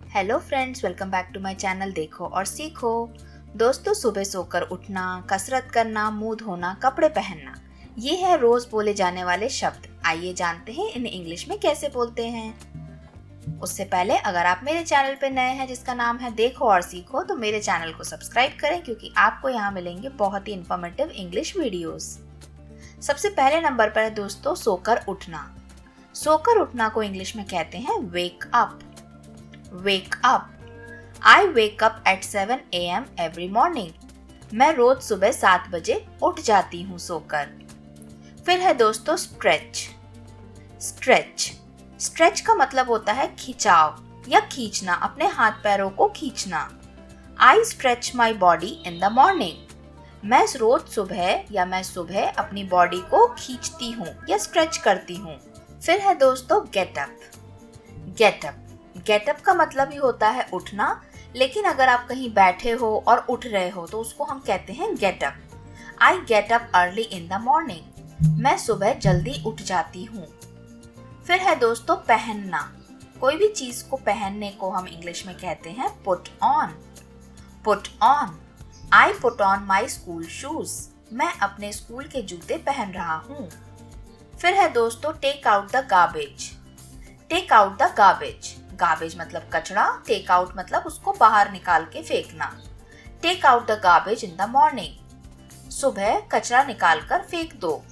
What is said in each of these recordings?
Hello friends, welcome back to my channel देखो और सीखो। दोस्तों, सुबह सोकर उठना, कसरत करना, मुंह धोना, कपड़े पहनना, ये है रोज बोले जाने वाले शब्द। आइए जानते हैं इन्हें इंग्लिश में कैसे बोलते हैं। उससे पहले अगर आप मेरे चैनल पे नए हैं जिसका नाम है देखो और सीखो, तो मेरे चैनल को सब्सक्राइब करें क्योंकि आपको यहाँ मिलेंगे बहुत ही इंफॉर्मेटिव इंग्लिश वीडियोस। सबसे पहले नंबर पर है दोस्तों सोकर उठना। सोकर उठना को इंग्लिश में कहते हैं wake up. Wake up. I wake up at 7 a.m. every morning. मैं रोज सुबह 7 बजे उठ जाती हूँ सोकर। फिर है दोस्तों स्ट्रेच। स्ट्रेच का मतलब होता है खिंचाव या खींचना, अपने हाथ पैरों को खींचना। I stretch my body in the morning. मैं रोज सुबह या मैं सुबह अपनी बॉडी को खींचती हूँ या स्ट्रेच करती हूँ। फिर है दोस्तों गेट अप। गेट अप का मतलब ही होता है उठना, लेकिन अगर आप कहीं बैठे हो और उठ रहे हो तो उसको हम कहते हैं get up. I get up early in the morning. मैं सुबह जल्दी उठ जाती हूँ। फिर है दोस्तों पहनना। कोई भी चीज को पहनने को हम इंग्लिश में कहते हैं put on. I put on my school shoes. मैं अपने स्कूल के जूते पहन रहा हूँ। फिर है दोस्तों take out the garbage. Garbage मतलब कचरा, टेक आउट मतलब उसको बाहर निकाल के फेंकना। Take out the garbage in the morning. सुबह कचरा निकाल कर फेंक दो।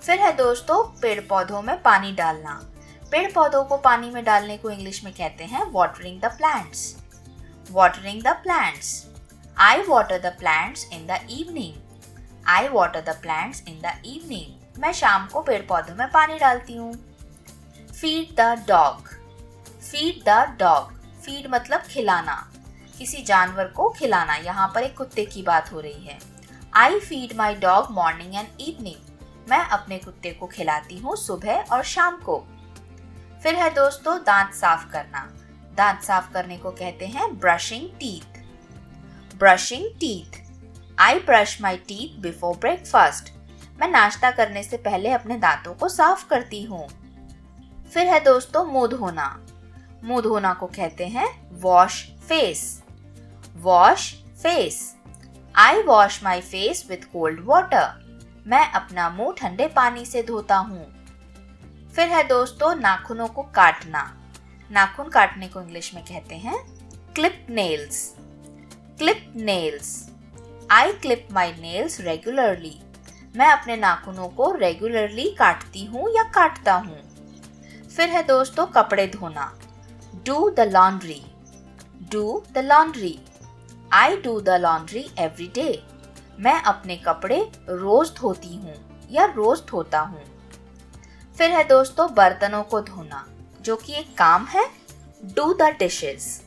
फिर है दोस्तों पेड़ पौधों में पानी डालना। पेड़ पौधों को पानी में डालने को इंग्लिश में कहते हैं watering the plants. I water the plants in the evening. मैं शाम को पेड़ पौधों में पानी डालती हूँ। Feed the dog. फीड मतलब खिलाना, किसी जानवर को खिलाना। यहाँ पर एक कुत्ते की बात हो रही है। I feed my dog morning and evening. मैं अपने कुत्ते को खिलाती हूँ सुबह और शाम को। फिर है दोस्तों दांत साफ करना। दांत साफ करने को कहते हैं brushing teeth. I brush my teeth before breakfast. मैं नाश्ता करने से पहले अपने दांतों को साफ करती हूँ। फिर है दोस्तों मुंह धोना को कहते हैं wash face. I wash my face with cold water. मैं अपना मुंह ठंडे पानी से धोता हूँ। फिर है दोस्तों नाखूनों को काटना। नाखून काटने को इंग्लिश में कहते हैं clip nails. I clip my nails regularly. मैं अपने नाखूनों को रेगुलरली काटती हूँ या काटता हूँ। फिर है दोस्तों कपड़े धोना। Do the laundry. I do the laundry every day. मैं अपने कपड़े रोज धोती हूँ या रोज धोता हूँ। फिर है दोस्तों बर्तनों को धोना, जो कि एक काम है। Do the dishes.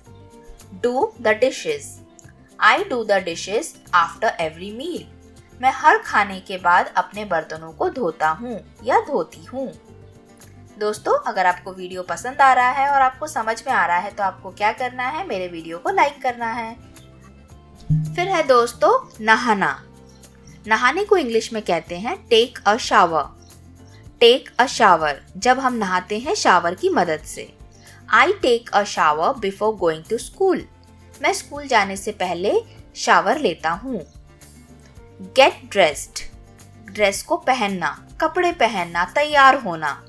I do the dishes after every meal. मैं हर खाने के बाद अपने बर्तनों को धोता हूँ या धोती हूँ। दोस्तों, अगर आपको वीडियो पसंद आ रहा है और आपको समझ में आ रहा है तो आपको क्या करना है, मेरे वीडियो को लाइक करना है। फिर है दोस्तों नहाने को इंग्लिश में कहते हैं टेक अ शावर। जब हम नहाते हैं शावर की मदद से। I take a shower before going to school. मैं स्कूल जाने से पहले शावर लेता हूँ। गेट ड्रेस को पहनना, कपड़े पहनना, तैयार होना।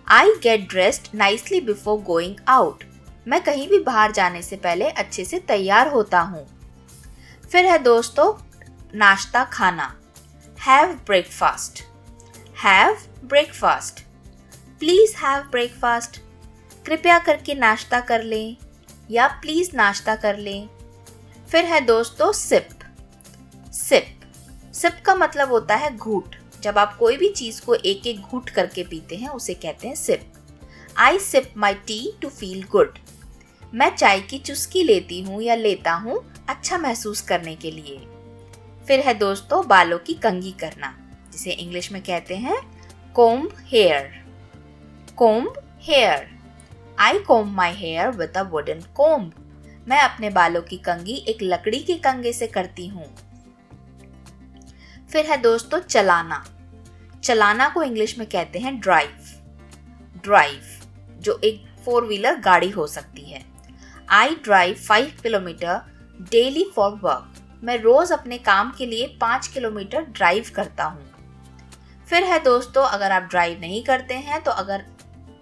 I get dressed nicely before going out. मैं कहीं भी बाहर जाने से पहले अच्छे से तैयार होता हूँ। फिर है दोस्तों नाश्ता खाना। Have breakfast. Please have breakfast. कृपया करके नाश्ता कर लें या प्लीज नाश्ता कर लें। फिर है दोस्तों सिप का मतलब होता है घूंट। जब आप कोई भी चीज को एक एक घूंट करके पीते हैं उसे कहते हैं sip. I sip my tea to feel good. मैं चाय की चुस्की लेती हूँ या लेता हूँ अच्छा महसूस करने के लिए। फिर है दोस्तों बालों की कंघी करना, जिसे इंग्लिश में कहते हैं comb hair. I comb my hair with a wooden comb. मैं अपने बालों की कंघी एक लकड़ी के कंघे से करती हूँ। फिर है दोस्तों चलाना को इंग्लिश में कहते हैं ड्राइव, जो एक 4 व्हीलर गाड़ी हो सकती है। I drive 5 kilometre daily for work. मैं रोज अपने काम के लिए 5 किलोमीटर ड्राइव करता हूँ। फिर है दोस्तों, अगर आप ड्राइव नहीं करते हैं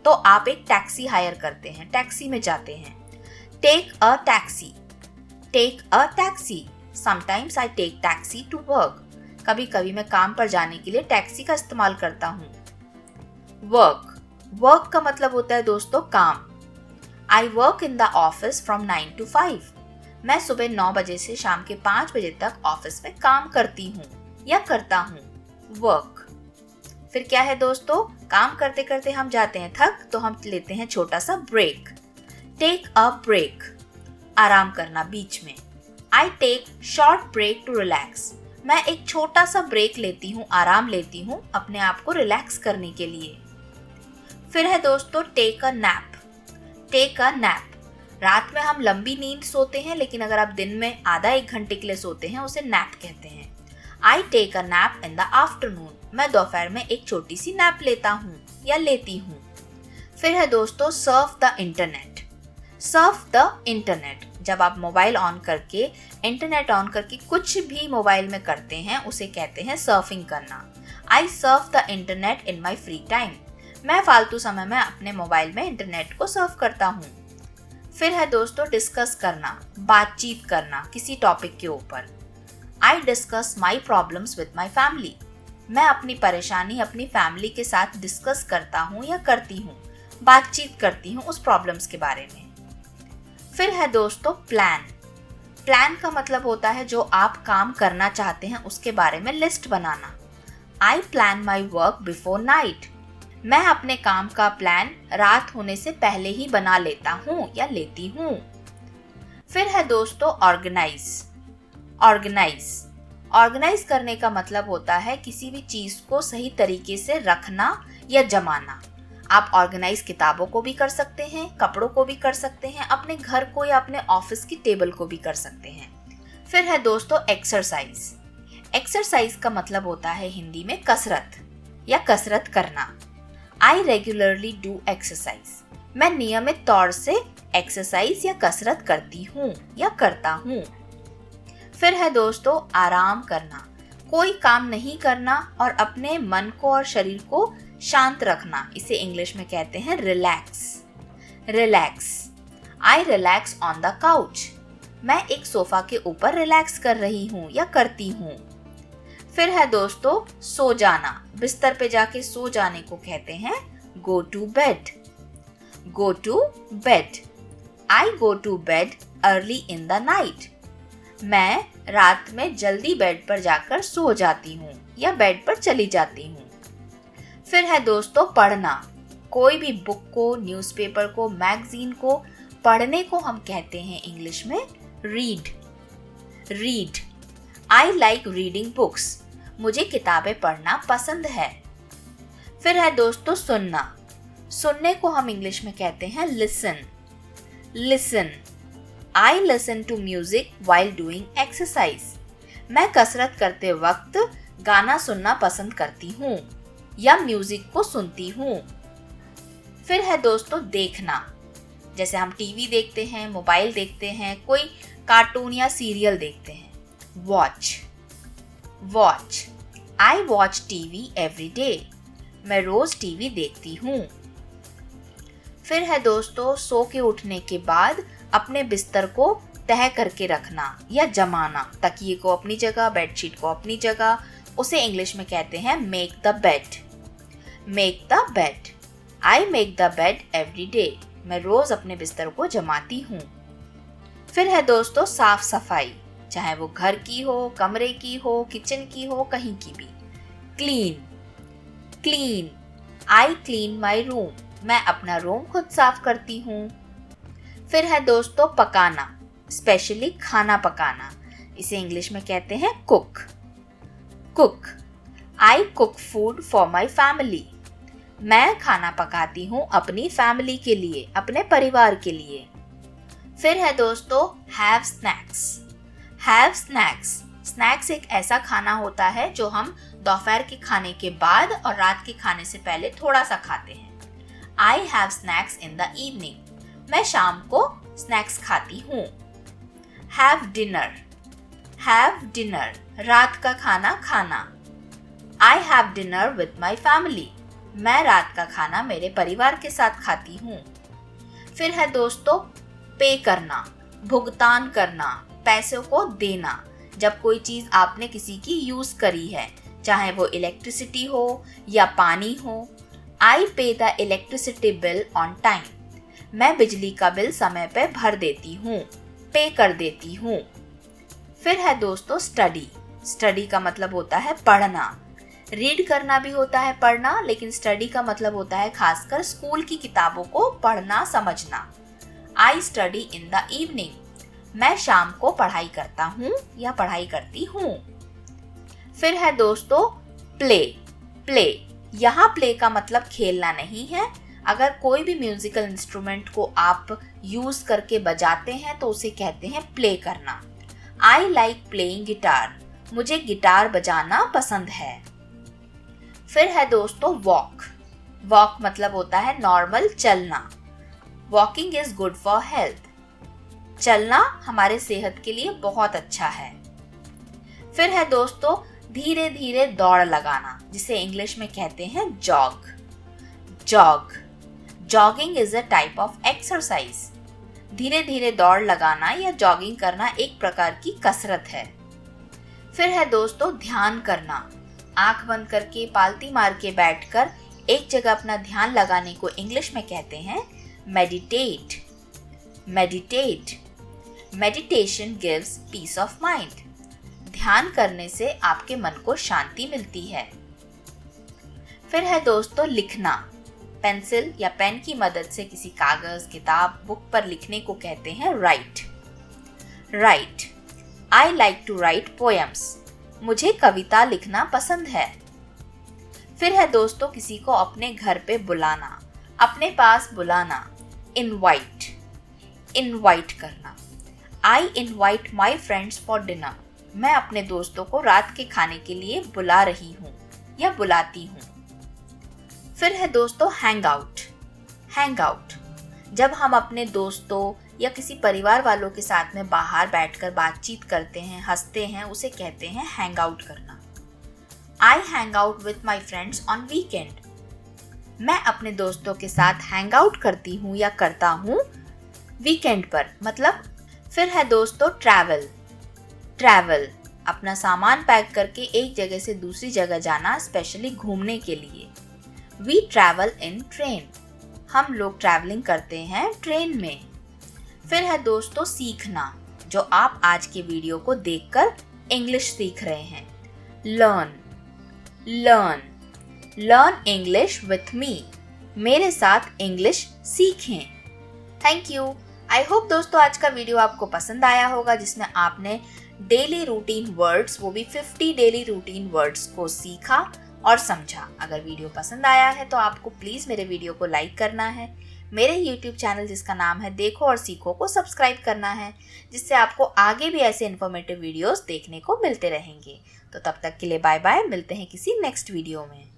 तो आप एक टैक्सी हायर करते हैं, टैक्सी में जाते हैं। Take a taxi, take a taxi. Sometimes I take taxi to work. कभी कभी मैं काम पर जाने के लिए टैक्सी का इस्तेमाल करता हूँ। वर्क, वर्क का मतलब होता है दोस्तों काम। I work in the office from 9 to 5। मैं सुबह 9 बजे से शाम के 5 बजे तक ऑफिस में काम करती हूँ या करता हूँ। वर्क। फिर क्या है दोस्तों, काम करते करते हम जाते हैं थक, तो हम लेते हैं छोटा सा ब्रेक। टेक अ ब्रेक, आराम करना बीच में। I take short break to relax. मैं एक छोटा सा ब्रेक लेती हूँ, आराम लेती हूँ अपने आप को रिलैक्स करने के लिए। फिर है दोस्तों take a nap, take a nap. रात में हम लंबी नींद सोते हैं, लेकिन अगर आप दिन में आधा 1 घंटे के लिए सोते हैं उसे नैप कहते हैं। I take a nap in the afternoon. मैं दोपहर में एक छोटी सी नैप लेता हूँ या लेती हूँ। फिर है दोस्तों Surf the internet, Surf the internet. जब आप मोबाइल ऑन करके, इंटरनेट ऑन करके कुछ भी मोबाइल में करते हैं उसे कहते हैं सर्फिंग करना। I surf the internet in my free time. मैं फालतू समय में अपने मोबाइल में इंटरनेट को सर्फ करता हूँ। फिर है दोस्तों डिस्कस करना, बातचीत करना किसी टॉपिक के ऊपर। I discuss my problems with my family. मैं अपनी परेशानी अपनी फैमिली के साथ डिस्कस करता हूँ या करती हूँ, बातचीत करती हूँ उस प्रॉब्लम्स के बारे में। फिर है दोस्तों प्लान। प्लान का मतलब होता है जो आप काम करना चाहते हैं उसके बारे में list banana. I plan my work before night. मैं अपने काम का प्लान रात होने से पहले ही बना लेता हूँ या लेती हूँ। फिर है दोस्तों ऑर्गेनाइज, ऑर्गेनाइज। ऑर्गेनाइज करने का मतलब होता है किसी भी चीज को सही तरीके से रखना या जमाना। आप ऑर्गेनाइज किताबों को भी कर सकते हैं, कपड़ों को भी कर सकते हैं, अपने घर को या अपने ऑफिस की टेबल को भी कर सकते हैं। फिर है दोस्तों एक्सरसाइज। एक्सरसाइज का मतलब होता है हिंदी में कसरत या कसरत करना। आई रेगुलरली डू एक्सरसाइज। मैं नियमित तौर से एक्सरसाइज या कसरत करती हूँ या करता हूँ। फिर है दोस्तों आराम करना, कोई काम नहीं करना और अपने मन को और शरीर को शांत रखना। इसे इंग्लिश में कहते हैं relax, relax. I relax on the couch. मैं एक सोफा के ऊपर रिलैक्स कर रही हूँ या करती हूँ। फिर है दोस्तों सो जाना, बिस्तर पे जाके सो जाने को कहते हैं go to bed, go to bed. I go to bed early in the night. मैं रात में जल्दी बेड पर जाकर सो जाती हूँ या बेड पर चली जाती हूँ। फिर है दोस्तों पढ़ना, कोई भी बुक को, न्यूज़पेपर को, मैगजीन को पढ़ने को हम कहते हैं इंग्लिश में read, read. I like reading books. मुझे किताबें पढ़ना पसंद है। फिर है दोस्तों सुनना, सुनने को हम इंग्लिश में कहते हैं listen, listen. I listen to music while doing exercise. मैं कसरत करते वक्त गाना सुनना पसंद करती हूँ या म्यूजिक को सुनती हूँ। फिर है दोस्तों देखना, जैसे हम टीवी देखते हैं, मोबाइल देखते हैं, कोई कार्टून या सीरियल देखते हैं। Watch, watch. I watch TV every day. मैं रोज टीवी देखती हूँ। फिर है दोस्तों सो के उठने के बाद अपने बिस्तर को तह करके रखना या जमाना, तकिए को अपनी जगह, बेडशीट को अपनी जगह। उसे इंग्लिश में कहते हैं make the bed, make the bed. I make the bed every day. मैं रोज अपने बिस्तर को जमाती हूँ। फिर है दोस्तों साफ सफाई, चाहे वो घर की हो, कमरे की हो, किचन की हो, कहीं की भी। Clean, clean. I clean my room. मैं अपना रूम खुद साफ करती हूँ। फिर है दोस्तों पकाना, स्पेशली खाना पकाना। इसे इंग्लिश में कहते हैं cook, cook. I cook food for my family. मैं खाना पकाती हूँ अपनी फैमिली के लिए, अपने परिवार के लिए। फिर है दोस्तों have snacks, have snacks. Snacks एक ऐसा खाना होता है जो हम दोपहर के खाने के बाद और रात के खाने से पहले थोड़ा सा खाते हैं। I have snacks in the evening. मैं शाम को स्नैक्स खाती हूँ। हैव डिनर, रात का खाना खाना। I have dinner with my family, मैं रात का खाना मेरे परिवार के साथ खाती हूँ। फिर है दोस्तों पे करना, भुगतान करना, पैसों को देना। जब कोई चीज़ आपने किसी की यूज़ करी है, चाहे वो इलेक्ट्रिसिटी हो या पानी हो। आई पे the electricity bill on time, मैं बिजली का बिल समय पे भर देती हूँ, पे कर देती हूँ। फिर है दोस्तों स्टडी का मतलब होता है पढ़ना। रीड करना भी होता है पढ़ना, लेकिन स्टडी का मतलब होता है खासकर स्कूल की किताबों को पढ़ना समझना। I study in the evening, मैं शाम को पढ़ाई करता हूँ या पढ़ाई करती हूँ। फिर है दोस्तों प्ले। यहाँ प्ले का मतलब खेलना नहीं है। अगर कोई भी म्यूजिकल इंस्ट्रूमेंट को आप यूज करके बजाते हैं तो उसे कहते हैं प्ले करना। आई लाइक प्लेइंग गिटार, मुझे गिटार बजाना पसंद है। फिर है दोस्तों वॉक मतलब होता है नॉर्मल चलना। Walking is good for health, चलना हमारे सेहत के लिए बहुत अच्छा है। फिर है दोस्तों धीरे धीरे दौड़ लगाना, जिसे इंग्लिश में कहते हैं jogging is a type of exercise. धीरे धीरे दौड़ लगाना या जॉगिंग करना एक प्रकार की कसरत है। फिर है दोस्तों ध्यान करना, आंख बंद करके पालती मार के बैठकर एक जगह अपना ध्यान लगाने को इंग्लिश में कहते हैं meditate. Meditation gives peace of mind, ध्यान करने से आपके मन को शांति मिलती है। फिर है दोस्तों लिखना, पेंसिल या पेन की मदद से किसी कागज, किताब, बुक पर लिखने को कहते हैं write. I like to write poems, मुझे कविता लिखना पसंद है। फिर है दोस्तों किसी को अपने घर पे बुलाना, अपने पास बुलाना, इनवाइट करना। I invite my friends for dinner, मैं अपने दोस्तों को रात के खाने के लिए बुला रही हूँ या बुलाती हूँ। फिर है दोस्तों हैंग आउट, जब हम अपने दोस्तों या किसी परिवार वालों के साथ में बाहर बैठकर बातचीत करते हैं, हंसते हैं, उसे कहते हैं हैंग आउट करना। I hang out with my friends on weekend, मैं अपने दोस्तों के साथ हैंग आउट करती हूँ या करता हूँ वीकेंड पर, मतलब। फिर है दोस्तों ट्रैवल, अपना सामान पैक करके एक जगह से दूसरी जगह जाना, स्पेशली घूमने के लिए। वी ट्रैवल इन ट्रेन, हम लोग ट्रैवलिंग करते हैं ट्रेन में। फिर है दोस्तों सीखना, जो आप आज के वीडियो को देखकर इंग्लिश सीख रहे हैं। लर्न इंग्लिश विथ मी, मेरे साथ इंग्लिश सीखें। Thank you. आई होप दोस्तों आज का वीडियो आपको पसंद आया होगा, जिसमें आपने डेली रूटीन वर्ड्स, वो भी 50 डेली रूटीन वर्ड्स को सीखा और समझा। अगर वीडियो पसंद आया है तो आपको प्लीज़ मेरे वीडियो को लाइक करना है, मेरे YouTube चैनल जिसका नाम है देखो और सीखो को सब्सक्राइब करना है, जिससे आपको आगे भी ऐसे इन्फॉर्मेटिव वीडियोस देखने को मिलते रहेंगे। तो तब तक के लिए बाय बाय, मिलते हैं किसी नेक्स्ट वीडियो में।